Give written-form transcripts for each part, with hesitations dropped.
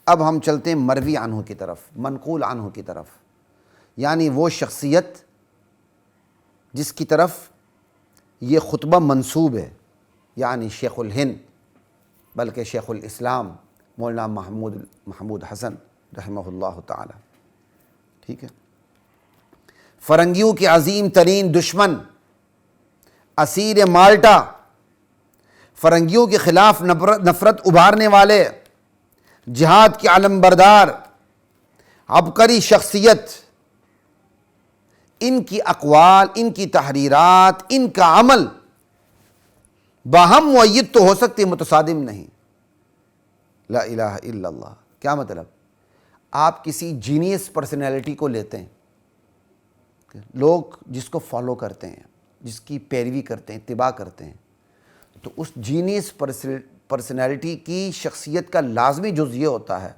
اب ہم چلتے ہیں مروی عنہ کی طرف، منقول عنہ کی طرف، یعنی وہ شخصیت جس کی طرف یہ خطبہ منسوب ہے، یعنی شیخ الہند بلکہ شیخ الاسلام مولانا محمود حسن رحمہ اللہ تعالی، ٹھیک ہے، فرنگیوں کے عظیم ترین دشمن، اسیر مالٹا، فرنگیوں کے خلاف نفرت ابھارنے والے، جہاد کے علم بردار، عبقری شخصیت، ان کی اقوال، ان کی تحریرات، ان کا عمل باہم مؤید تو ہو سکتے، متصادم نہیں۔ لا الہ الا اللہ، کیا مطلب؟ آپ کسی جینیس پرسنالٹی کو لیتے ہیں، لوگ جس کو فالو کرتے ہیں، جس کی پیروی کرتے ہیں، اتباع کرتے ہیں، تو اس جینیس پرسنالٹی کی شخصیت کا لازمی جز یہ ہوتا ہے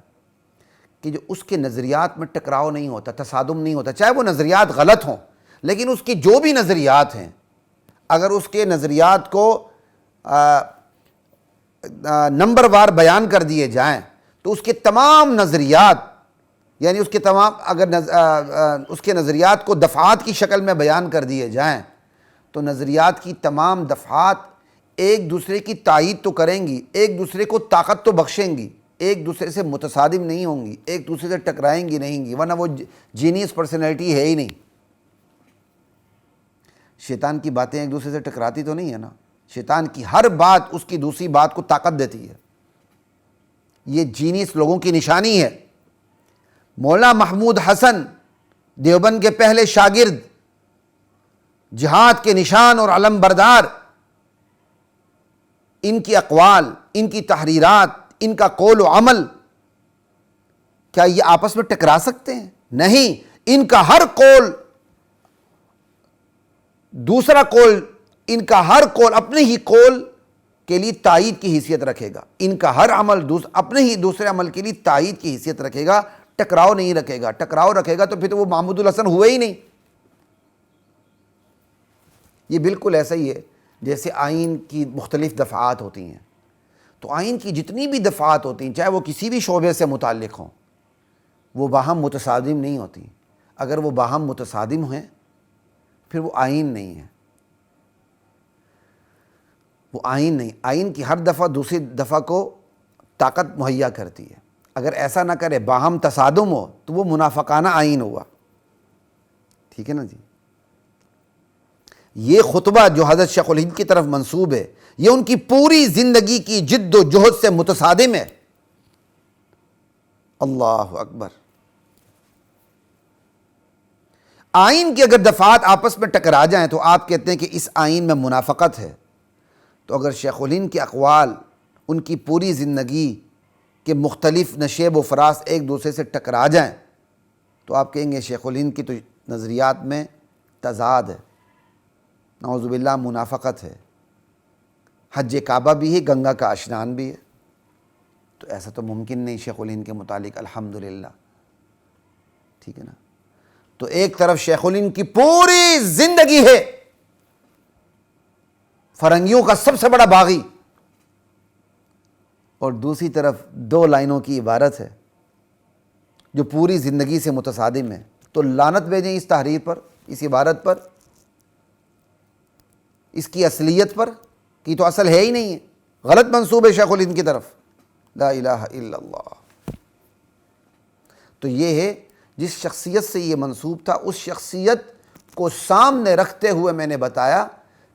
کہ جو اس کے نظریات میں ٹکراؤ نہیں ہوتا، تصادم نہیں ہوتا، چاہے وہ نظریات غلط ہوں، لیکن اس کی جو بھی نظریات ہیں، اگر اس کے نظریات کو نمبر وار بیان کر دیے جائیں تو اس کے تمام نظریات، یعنی اس کے تمام اگر اس کے نظریات کو دفعات کی شکل میں بیان کر دیے جائیں تو نظریات کی تمام دفعات ایک دوسرے کی تائید تو کریں گی، ایک دوسرے کو طاقت تو بخشیں گی، ایک دوسرے سے متصادم نہیں ہوں گی، ایک دوسرے سے ٹکرائیں گی نہیں گی، ورنہ وہ جینیس پرسنالٹی ہے ہی نہیں۔ شیطان کی باتیں ایک دوسرے سے ٹکراتی تو نہیں ہے نا، شیطان کی ہر بات اس کی دوسری بات کو طاقت دیتی ہے، یہ جینیس لوگوں کی نشانی ہے۔ مولانا محمود حسن دیوبند کے پہلے شاگرد، جہاد کے نشان اور علم بردار، ان کی اقوال، ان کی تحریرات، ان کا قول و عمل، کیا یہ آپس میں ٹکرا سکتے ہیں؟ نہیں، ان کا ہر قول دوسرا قول، ان کا ہر قول اپنے ہی قول کے لیے تائید کی حیثیت رکھے گا، ان کا ہر عمل اپنے ہی دوسرے عمل کے لیے تائید کی حیثیت رکھے گا، ٹکراؤ نہیں رکھے گا۔ ٹکراؤ رکھے گا تو پھر تو وہ محمود الحسن ہوئے ہی نہیں۔ یہ بالکل ایسا ہی ہے جیسے آئین کی مختلف دفعات ہوتی ہیں، تو آئین کی جتنی بھی دفعات ہوتی ہیں، چاہے وہ کسی بھی شعبے سے متعلق ہوں، وہ باہم متصادم نہیں ہوتی۔ اگر وہ باہم متصادم ہیں پھر وہ آئین نہیں ہے، وہ آئین نہیں۔ آئین کی ہر دفعہ دوسری دفعہ کو طاقت مہیا کرتی ہے، اگر ایسا نہ کرے، باہم تصادم ہو، تو وہ منافقانہ آئین ہوا، ٹھیک ہے نا جی۔ یہ خطبہ جو حضرت شیخ الہند کی طرف منسوب ہے، یہ ان کی پوری زندگی کی جد و جہد سے متصادم ہے۔ اللہ اکبر۔ آئین کی اگر دفعات آپس میں ٹکرا جائیں تو آپ کہتے ہیں کہ اس آئین میں منافقت ہے، تو اگر شیخ الہند کے اقوال، ان کی پوری زندگی کے مختلف نشیب و فراز ایک دوسرے سے ٹکرا جائیں تو آپ کہیں گے شیخ الہند کی تو نظریات میں تضاد ہے، نعوذ باللہ منافقت ہے، حج کعبہ بھی ہے، گنگا کا اشنان بھی ہے۔ تو ایسا تو ممکن نہیں شیخ الہند کے متعلق، الحمدللہ، ٹھیک ہے نا۔ تو ایک طرف شیخ الہند کی پوری زندگی ہے فرنگیوں کا سب سے بڑا باغی، اور دوسری طرف دو لائنوں کی عبارت ہے جو پوری زندگی سے متصادم ہے۔ تو لعنت بھیجیں اس تحریر پر، اس عبارت پر، اس کی اصلیت پر، کی تو اصل ہے ہی نہیں ہے، غلط منسوب ہے شیخ الہند کی طرف۔ لا الہ الا اللہ۔ تو یہ ہے جس شخصیت سے یہ منسوب تھا، اس شخصیت کو سامنے رکھتے ہوئے میں نے بتایا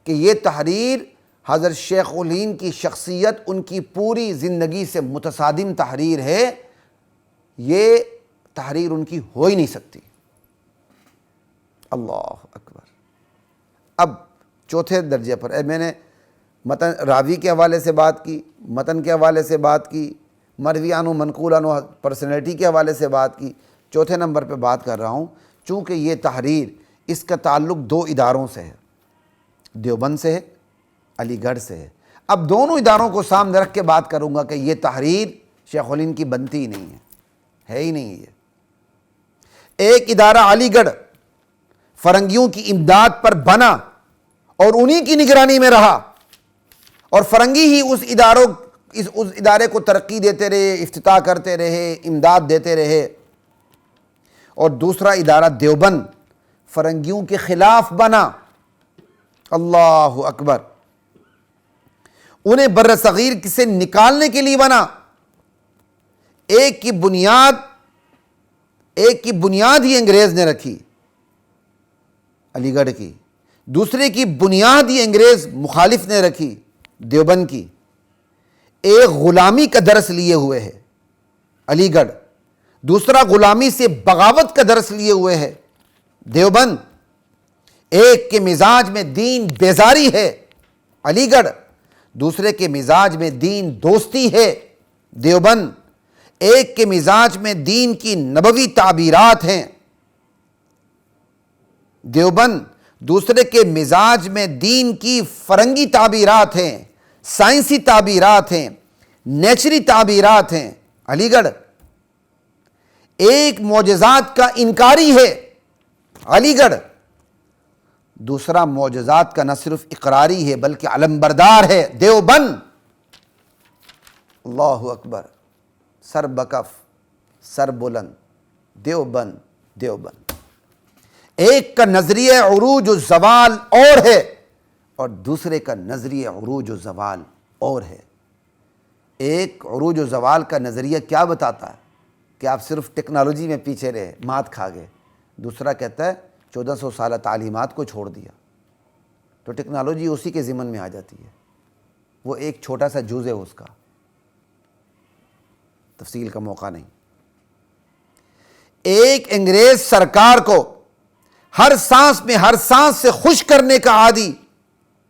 کہ یہ تحریر حضرت شیخ الہند کی شخصیت، ان کی پوری زندگی سے متصادم تحریر ہے، یہ تحریر ان کی ہو ہی نہیں سکتی۔ اللہ اکبر۔ اب چوتھے درجے پر میں نے متن راوی کے حوالے سے بات کی، متن کے حوالے سے بات کی، مروی عنہ منقول عنہ پرسنالٹی کے حوالے سے بات کی، چوتھے نمبر پہ بات کر رہا ہوں چونکہ یہ تحریر، اس کا تعلق دو اداروں سے ہے، دیوبند سے ہے، علی گڑھ سے ہے۔ اب دونوں اداروں کو سامنے رکھ کے بات کروں گا کہ یہ تحریر شیخ الہند کی بنتی ہی نہیں ہے ہی نہیں ہے۔ ایک ادارہ علی گڑھ فرنگیوں کی امداد پر بنا اور انہی کی نگرانی میں رہا، اور فرنگی ہی اس اس ادارے کو ترقی دیتے رہے، افتتاح کرتے رہے، امداد دیتے رہے۔ اور دوسرا ادارہ دیوبند فرنگیوں کے خلاف بنا، اللہ اکبر، انہیں بر صغیر سے نکالنے کے لیے بنا۔ ایک کی بنیاد ہی انگریز نے رکھی، علی گڑھ کی، دوسرے کی بنیاد ہی انگریز مخالف نے رکھی، دیوبند کی۔ ایک غلامی کا درس لیے ہوئے ہے علی گڑھ، دوسرا غلامی سے بغاوت کا درس لیے ہوئے ہے دیوبند۔ ایک کے مزاج میں دین بیزاری ہے علی گڑھ، دوسرے کے مزاج میں دین دوستی ہے دیوبند۔ ایک کے مزاج میں دین کی نبوی تعبیرات ہیں دیوبند، دوسرے کے مزاج میں دین کی فرنگی تعبیرات ہیں، سائنسی تعبیرات ہیں، نیچری تعبیرات ہیں علی گڑھ۔ ایک معجزات کا انکاری ہے علی گڑھ، دوسرا معجزات کا نہ صرف اقراری ہے بلکہ علمبردار ہے دیوبند۔ اللہ اکبر، سر بکف سر بلند، دیوبند دیوبند۔ ایک کا نظریہ عروج و زوال اور ہے اور دوسرے کا نظریہ عروج و زوال اور ہے۔ ایک عروج و زوال کا نظریہ کیا بتاتا ہے کہ آپ صرف ٹیکنالوجی میں پیچھے رہے، مات کھا گئے۔ دوسرا کہتا ہے 1400 سالہ تعلیمات کو چھوڑ دیا، تو ٹیکنالوجی اسی کے ضمن میں آ جاتی ہے، وہ ایک چھوٹا سا جز ہے اس کا، تفصیل کا موقع نہیں۔ ایک انگریز سرکار کو ہر سانس سے خوش کرنے کا عادی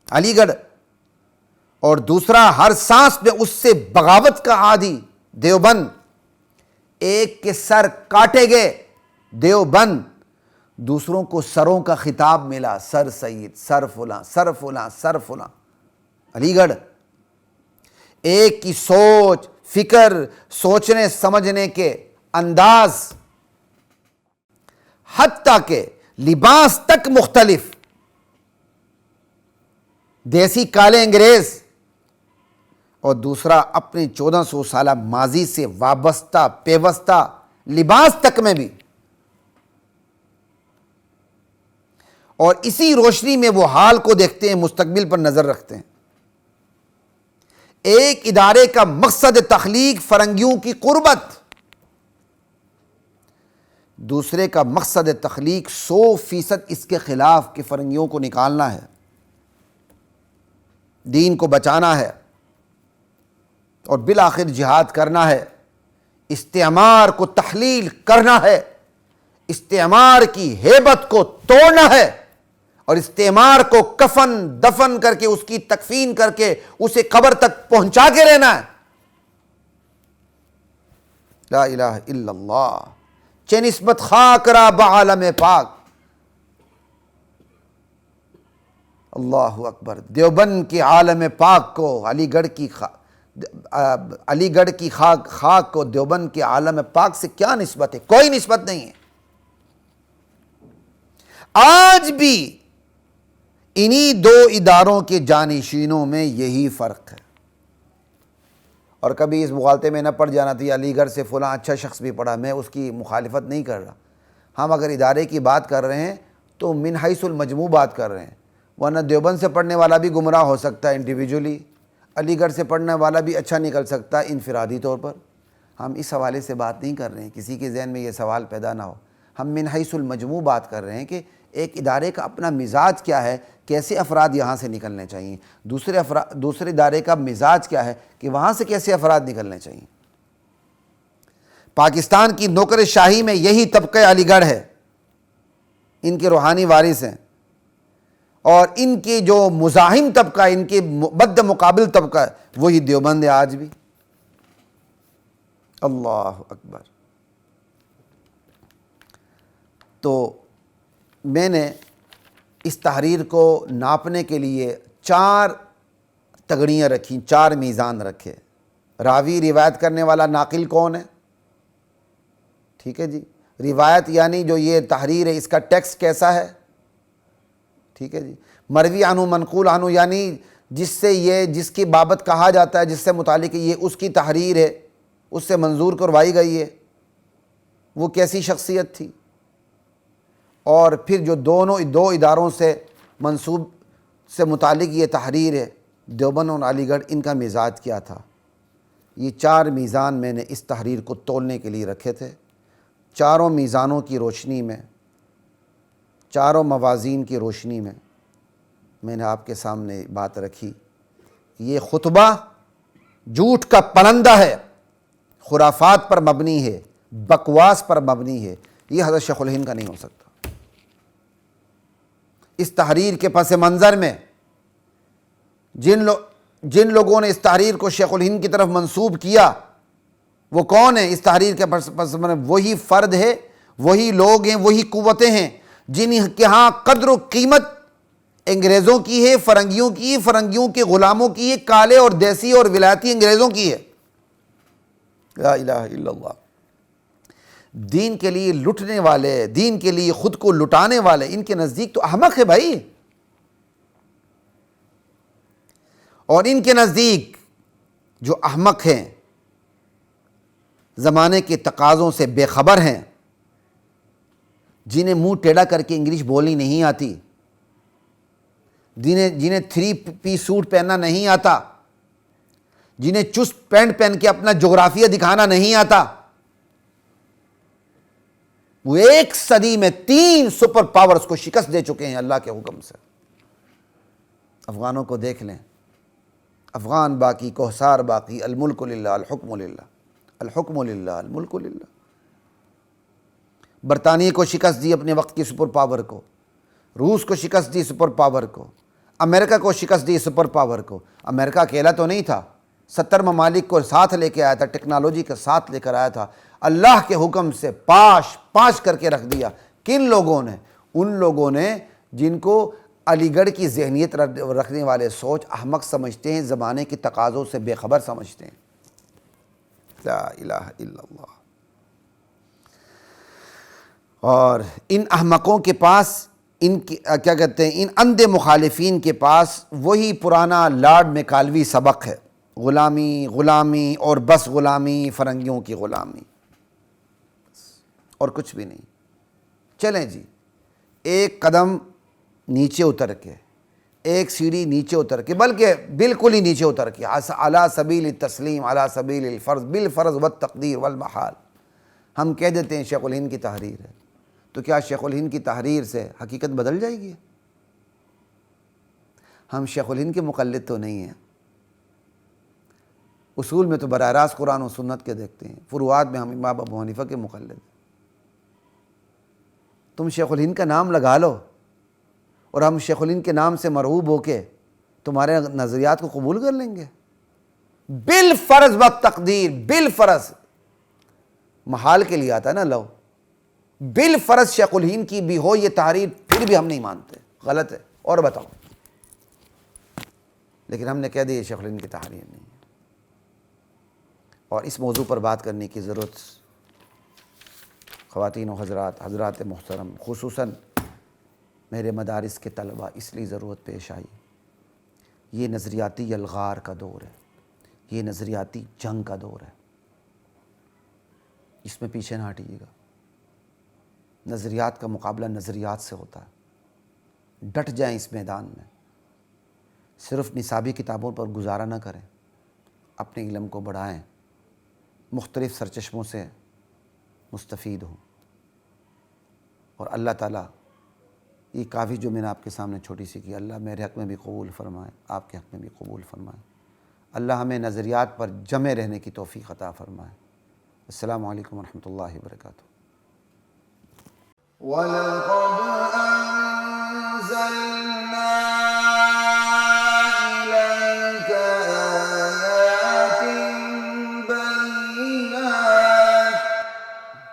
علی گڑھ، اور دوسرا ہر سانس میں اس سے بغاوت کا عادی دیوبند۔ ایک کے سر کاٹے گئے دیوبند، دوسروں کو سروں کا خطاب ملا، سر سید، سر فلاں، سر فلاں، سر فلاں، علی گڑھ۔ ایک کی سوچ، فکر، سوچنے سمجھنے کے انداز، حتیٰ کہ لباس تک مختلف، دیسی کالے انگریز، اور دوسرا اپنی 1400 سالہ ماضی سے وابستہ پیوستہ لباس تک میں بھی۔ اور اسی روشنی میں وہ حال کو دیکھتے ہیں، مستقبل پر نظر رکھتے ہیں۔ ایک ادارے کا مقصد تخلیق فرنگیوں کی قربت، دوسرے کا مقصد تخلیق 100% اس کے خلاف کہ فرنگیوں کو نکالنا ہے، دین کو بچانا ہے، اور بالآخر جہاد کرنا ہے، استعمار کو تحلیل کرنا ہے، استعمار کی ہیبت کو توڑنا ہے، اور استعمار کو کفن دفن کر کے، اس کی تکفین کر کے اسے قبر تک پہنچا کے رہنا ہے۔ لا الہ الا اللہ، چہ نسبت خاک را بعالم پاک۔ اللہ اکبر، دیوبند کے عالم پاک کو، علی گڑھ کی خاک کو دیوبند کے عالم پاک سے کیا نسبت ہے؟ کوئی نسبت نہیں ہے۔ آج بھی انہی دو اداروں کے جانشینوں میں یہی فرق ہے۔ اور کبھی اس مغالطے میں نہ پڑ جانا تھی علی گڑھ سے فلاں اچھا شخص بھی پڑھا، میں اس کی مخالفت نہیں کر رہا۔ ہم اگر ادارے کی بات کر رہے ہیں تو من حیث المجموع بات کر رہے ہیں، ورنہ دیوبند سے پڑھنے والا بھی گمراہ ہو سکتا ہے انڈیویجولی، علی گڑھ سے پڑھنے والا بھی اچھا نکل سکتا ہے انفرادی طور پر۔ ہم اس حوالے سے بات نہیں کر رہے ہیں، کسی کے ذہن میں یہ سوال پیدا نہ ہو۔ ہم من حیث المجموع بات کر رہے ہیں کہ ایک ادارے کا اپنا مزاج کیا ہے، کیسے افراد یہاں سے نکلنے چاہیے، دوسرے ادارے کا مزاج کیا ہے کہ وہاں سے کیسے افراد نکلنے چاہیے۔ پاکستان کی نوکر شاہی میں یہی طبقہ علی گڑھ ہے، ان کے روحانی وارث ہیں، اور ان کے جو مزاحم طبقہ، ان کے بد مقابل طبقہ ہے، وہی دیوبند ہے آج بھی۔ اللہ اکبر۔ تو میں نے اس تحریر کو ناپنے کے لیے 4 تگڑیاں رکھیں، 4 میزان رکھے۔ راوی، روایت کرنے والا، ناقل کون ہے، ٹھیک ہے جی، روایت یعنی جو یہ تحریر ہے اس کا ٹیکسٹ کیسا ہے، ٹھیک ہے جی، مروی عنہ منقول عنہ یعنی جس کی بابت کہا جاتا ہے، جس سے متعلق یہ اس کی تحریر ہے، اس سے منظور کروائی گئی ہے، وہ کیسی شخصیت تھی؟ اور پھر جو دو اداروں سے منسوب سے متعلق یہ تحریر ہے، دیوبند اور علی گڑھ، ان کا مزاج کیا تھا؟ یہ 4 میزان میں نے اس تحریر کو تولنے کے لیے رکھے تھے۔ چاروں میزانوں کی روشنی میں، چاروں موازین کی روشنی میں میں نے آپ کے سامنے بات رکھی۔ یہ خطبہ جھوٹ کا پرندہ ہے، خرافات پر مبنی ہے، بکواس پر مبنی ہے، یہ حضرت شیخ الہند کا نہیں ہو سکتا۔ اس تحریر کے پس منظر میں جن لوگوں نے اس تحریر کو شیخ الہند کی طرف منسوب کیا، وہ کون ہیں؟ اس تحریر کے پس منظر وہی فرد ہے، وہی لوگ ہیں، وہی قوتیں ہیں جن کے ہاں قدر و قیمت انگریزوں کی ہے، فرنگیوں کی، فرنگیوں کے غلاموں کی ہے، کالے اور دیسی اور ولایتی انگریزوں کی ہے۔ لا الہ الا اللہ۔ دین کے لیے لٹنے والے، دین کے لیے خود کو لٹانے والے، ان کے نزدیک تو احمق ہے بھائی، اور ان کے نزدیک جو احمق ہیں، زمانے کے تقاضوں سے بے خبر ہیں، جنہیں منہ ٹیڑھا کر کے انگلش بولنی نہیں آتی، جنہیں 3 پیس سوٹ پہننا نہیں آتا، جنہیں چست پینٹ پہن کے اپنا جغرافیہ دکھانا نہیں آتا، وہ 1 صدی میں 3 سپر پاورز کو شکست دے چکے ہیں اللہ کے حکم سے۔ افغانوں کو دیکھ لیں، افغان باقی، کوہسار باقی، الملک للہ، الحکم للہ، الحکم للہ، الملک للہ۔ برطانیہ کو شکست دی اپنے وقت کی سپر پاور کو، روس کو شکست دی سپر پاور کو، امریکہ کو شکست دی سپر پاور کو۔ امریکہ اکیلا تو نہیں تھا، 70 ممالک کو ساتھ لے کے آیا تھا، ٹیکنالوجی کے ساتھ لے کر آیا تھا، اللہ کے حکم سے پاش کر کے رکھ دیا۔ کن لوگوں نے؟ ان لوگوں نے جن کو علی گڑھ کی ذہنیت رکھنے والے سوچ احمق سمجھتے ہیں، زمانے کی تقاضوں سے بے خبر سمجھتے ہیں۔ لا الہ الا اللہ۔ اور ان احمقوں کے پاس، ان کیا کہتے ہیں، ان اندھے مخالفین کے پاس وہی پرانا لارڈ میکالوی سبق ہے، غلامی غلامی اور بس غلامی، فرنگیوں کی غلامی، اور کچھ بھی نہیں۔ چلیں جی، ایک قدم نیچے اتر کے، ایک سیڑھی نیچے اتر کے، بلکہ بالکل ہی نیچے اتر کے، علی سبیل التسلیم، علی سبیل الفرض، بالفرض والتقدیر والمحال، ہم کہہ دیتے ہیں شیخ الہند کی تحریر ہے، تو کیا شیخ الہند کی تحریر سے حقیقت بدل جائے گی؟ ہم شیخ الہند کے مقلد تو نہیں ہیں، اصول میں تو براہ راست قرآن و سنت کے دیکھتے ہیں، فروعات میں ہم امام ابو حنیفہ کے مقلد ہیں۔ تم شیخ الہند کا نام لگا لو، اور ہم شیخ الہند کے نام سے مرعوب ہو کے تمہارے نظریات کو قبول کر لیں گے؟ بالفرض والتقدیر، بالفرض، محال کے لیے آتا ہے نا لو، بالفرض شیخ الہند کی بھی ہو یہ تحریر، پھر بھی ہم نہیں مانتے، غلط ہے، اور بتاؤ۔ لیکن ہم نے کہہ دی شیخ الہند کی تحریر نہیں ہے۔ اور اس موضوع پر بات کرنے کی ضرورت خواتین و حضرات محترم، خصوصاً میرے مدارس کے طلباء، اس لیے ضرورت پیش آئی۔ یہ نظریاتی الغار کا دور ہے، یہ نظریاتی جنگ کا دور ہے، اس میں پیچھے نہ ہٹیے گا۔ نظریات کا مقابلہ نظریات سے ہوتا ہے، ڈٹ جائیں اس میدان میں، صرف نصابی کتابوں پر گزارا نہ کریں، اپنے علم کو بڑھائیں، مختلف سرچشموں سے مستفید ہوں، اور اللہ تعالیٰ یہ کافی جو میں نے آپ کے سامنے چھوٹی سی کی، اللہ میرے حق میں بھی قبول فرمائے، آپ کے حق میں بھی قبول فرمائے، اللہ ہمیں نظریات پر جمے رہنے کی توفیق عطا فرمائے۔ السلام علیکم ورحمۃ اللہ وبرکاتہ۔ وَلَقَدْ أَنزَلْنَا